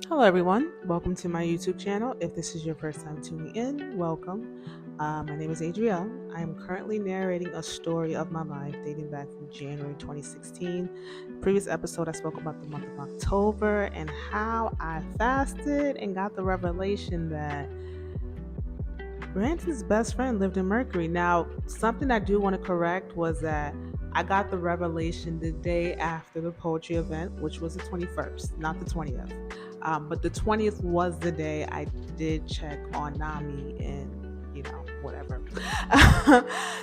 Hello, everyone. Welcome to my YouTube channel. If this is your first time tuning in, welcome. My name is Adrielle. I am currently narrating a story of my life dating back from January 2016. Previous episode, I spoke about the month of October and how I fasted and got the revelation that Brandon's best friend lived in Mercury. Now, something I do want to correct was that I got the revelation the day after the poetry event, which was the 21st, not the 20th. But the 20th was the day I did check on Nami and, whatever.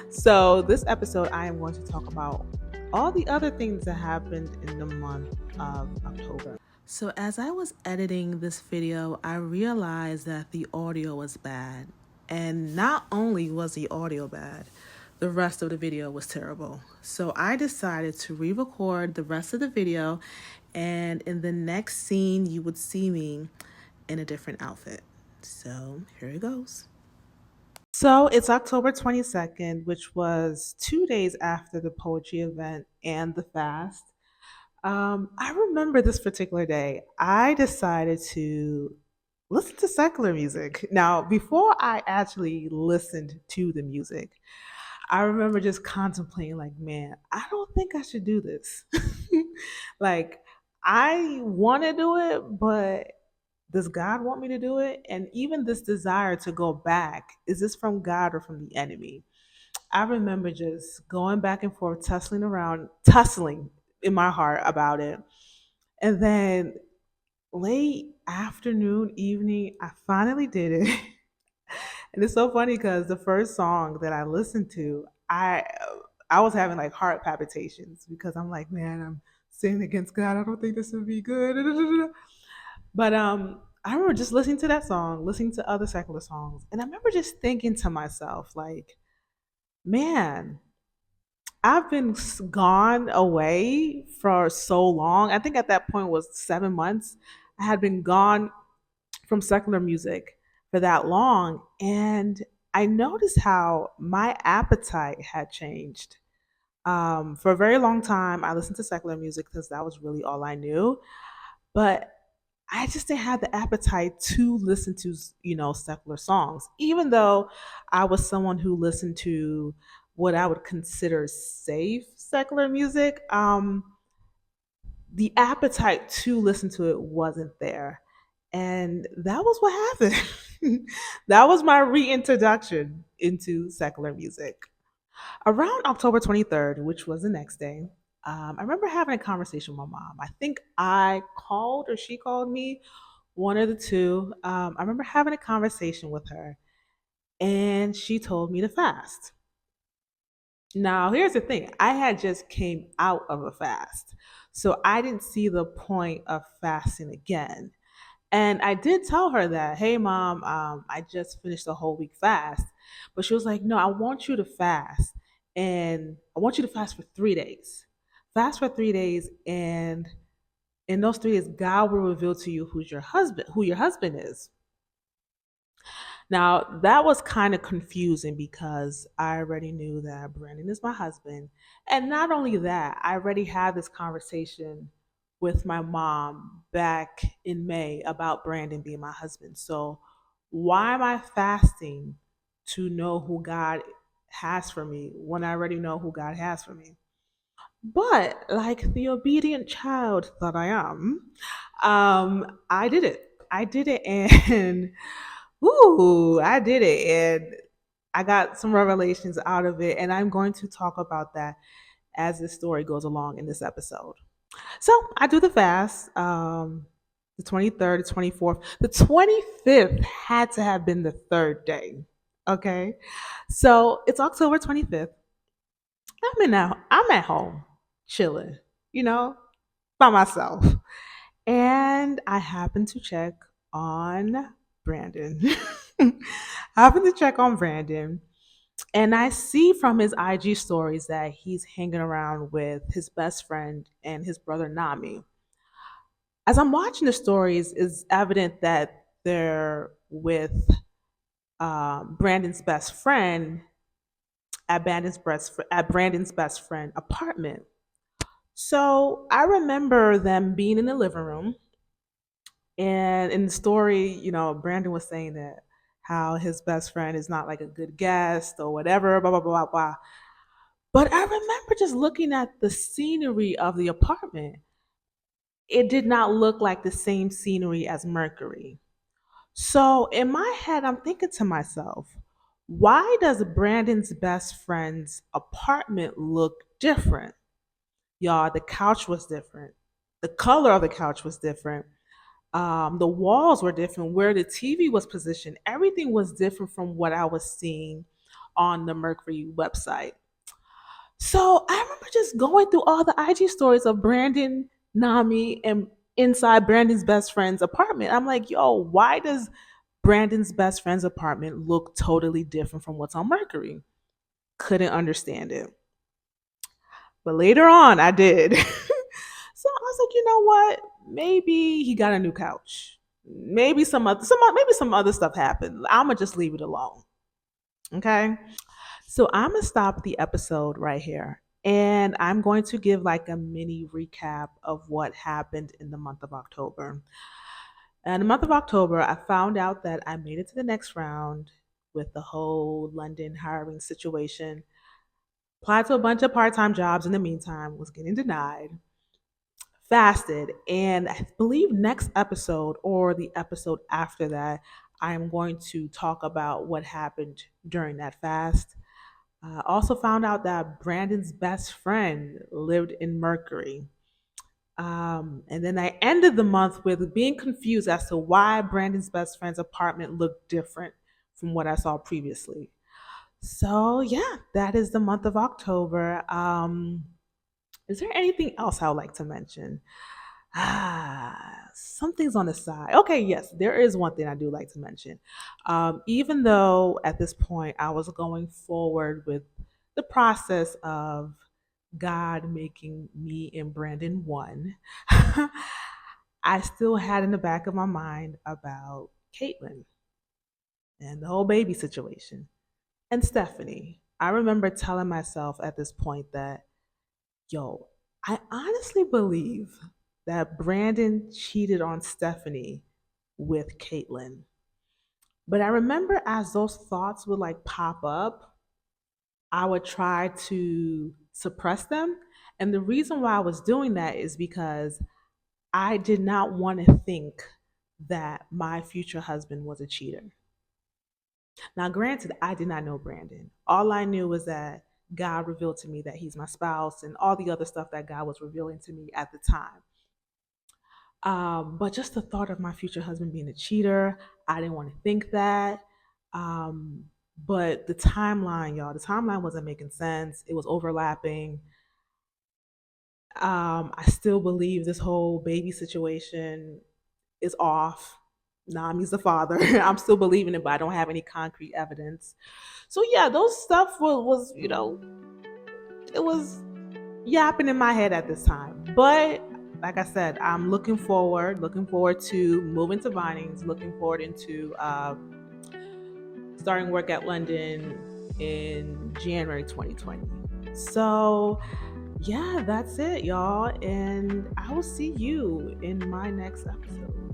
So, this episode, I am going to talk about all the other things that happened in the month of October. So, as I was editing this video, I realized that the audio was bad. And not only was the audio bad, the rest of the video was terrible. So I decided to re-record the rest of the video, and in the next scene, you would see me in a different outfit. So here it goes. So it's October 22nd, which was 2 days after the poetry event and the fast. I remember this particular day. I decided to listen to secular music. Now, before I actually listened to the music, I remember just contemplating, like, man, I don't think I should do this. Like, I want to do it, but does God want me to do it? And even this desire to go back, is this from God or from the enemy? I remember just going back and forth, tussling in my heart about it. And then late afternoon, evening, I finally did it. And it's so funny because the first song that I listened to, I was having like heart palpitations because I'm like, man, I'm sinning against God. I don't think this would be good. But I remember just listening to that song, listening to other secular songs, and I remember just thinking to myself, like, man, I've been gone away for so long. I think at that point was 7 months. I had been gone from secular music for that long, and I noticed how my appetite had changed. For a very long time, I listened to secular music because that was really all I knew. But I just didn't have the appetite to listen to, secular songs, even though I was someone who listened to what I would consider safe secular music. The appetite to listen to it wasn't there. And that was what happened. That was my reintroduction into secular music. Around October 23rd, which was the next day, I remember having a conversation with my mom. I think I called or she called me, one of the two. I remember having a conversation with her, and she told me to fast. Now, here's the thing. I had just came out of a fast. So I didn't see the point of fasting again. And I did tell her that, hey, mom, I just finished a whole week fast. But she was like, no, I want you to fast. And I want you to fast for 3 days. Fast for 3 days. And in those 3 days, God will reveal to you who your husband is. Now, that was kind of confusing because I already knew that Brandon is my husband. And not only that, I already had this conversation with my mom back in May about Brandon being my husband. So, why am I fasting to know who God has for me when I already know who God has for me? But, like the obedient child that I am, I did it. I did it, and ooh, I did it, and I got some revelations out of it, and I'm going to talk about that as this story goes along in this episode. So I do the fast, the 23rd, the 24th, the 25th had to have been the third day. Okay, so it's October 25th. I'm at home, chilling, you know, by myself, and I happen to check on Brandon. I happen to check on Brandon, and I see from his IG stories that he's hanging around with his best friend and his brother Nami. As I'm watching the stories, it's evident that they're with Brandon's best friend at Brandon's best friend apartment. So I remember them being in the living room, And in the story, Brandon was saying that how his best friend is not like a good guest or whatever, blah, blah, blah, blah, blah. But I remember just looking at the scenery of the apartment. It did not look like the same scenery as Mercury. So in my head, I'm thinking to myself, why does Brandon's best friend's apartment look different? Y'all, the couch was different. The color of the couch was different. The walls were different. Where the TV was positioned, everything was different from what I was seeing on the Mercury website. So I remember just going through all the IG stories of Brandon, Nami, and inside Brandon's best friend's apartment. I'm like, yo, why does Brandon's best friend's apartment look totally different from what's on Mercury? Couldn't understand it. But later on, I did. So I was like, you know what? Maybe he got a new couch. Maybe maybe some other stuff happened. I'm gonna just leave it alone. Okay. So I'm gonna stop the episode right here. And I'm going to give like a mini recap of what happened in the month of October. In the month of October, I found out that I made it to the next round with the whole London hiring situation. Applied to a bunch of part-time jobs in the meantime, was getting denied, fasted, and I believe next episode or the episode after that, I'm going to talk about what happened during that fast. Also found out that Brandon's best friend lived in Mercury. And then I ended the month with being confused as to why Brandon's best friend's apartment looked different from what I saw previously. So yeah, that is the month of October. Is there anything else I would like to mention? Something's on the side. Okay, yes, there is one thing I do like to mention. Even though at this point I was going forward with the process of God making me and Brandon one, I still had in the back of my mind about Caitlin and the whole baby situation and Stephanie. I remember telling myself at this point that, yo, I honestly believe that Brandon cheated on Stephanie with Caitlin. But I remember as those thoughts would like pop up, I would try to suppress them. And the reason why I was doing that is because I did not want to think that my future husband was a cheater. Now, granted, I did not know Brandon. All I knew was that God revealed to me that he's my spouse and all the other stuff that God was revealing to me at the time. But just the thought of my future husband being a cheater, I didn't want to think that. Um, but the timeline, y'all, the timeline wasn't making sense. It was overlapping. I still believe this whole baby situation is off. Nami's the father. I'm still believing it, but I don't have any concrete evidence. So yeah, those stuff was it was yapping in my head at this time. But like I said, I'm looking forward to moving to Vinings, looking forward into starting work at London in January 2020. So yeah, that's it, y'all. And I will see you in my next episode.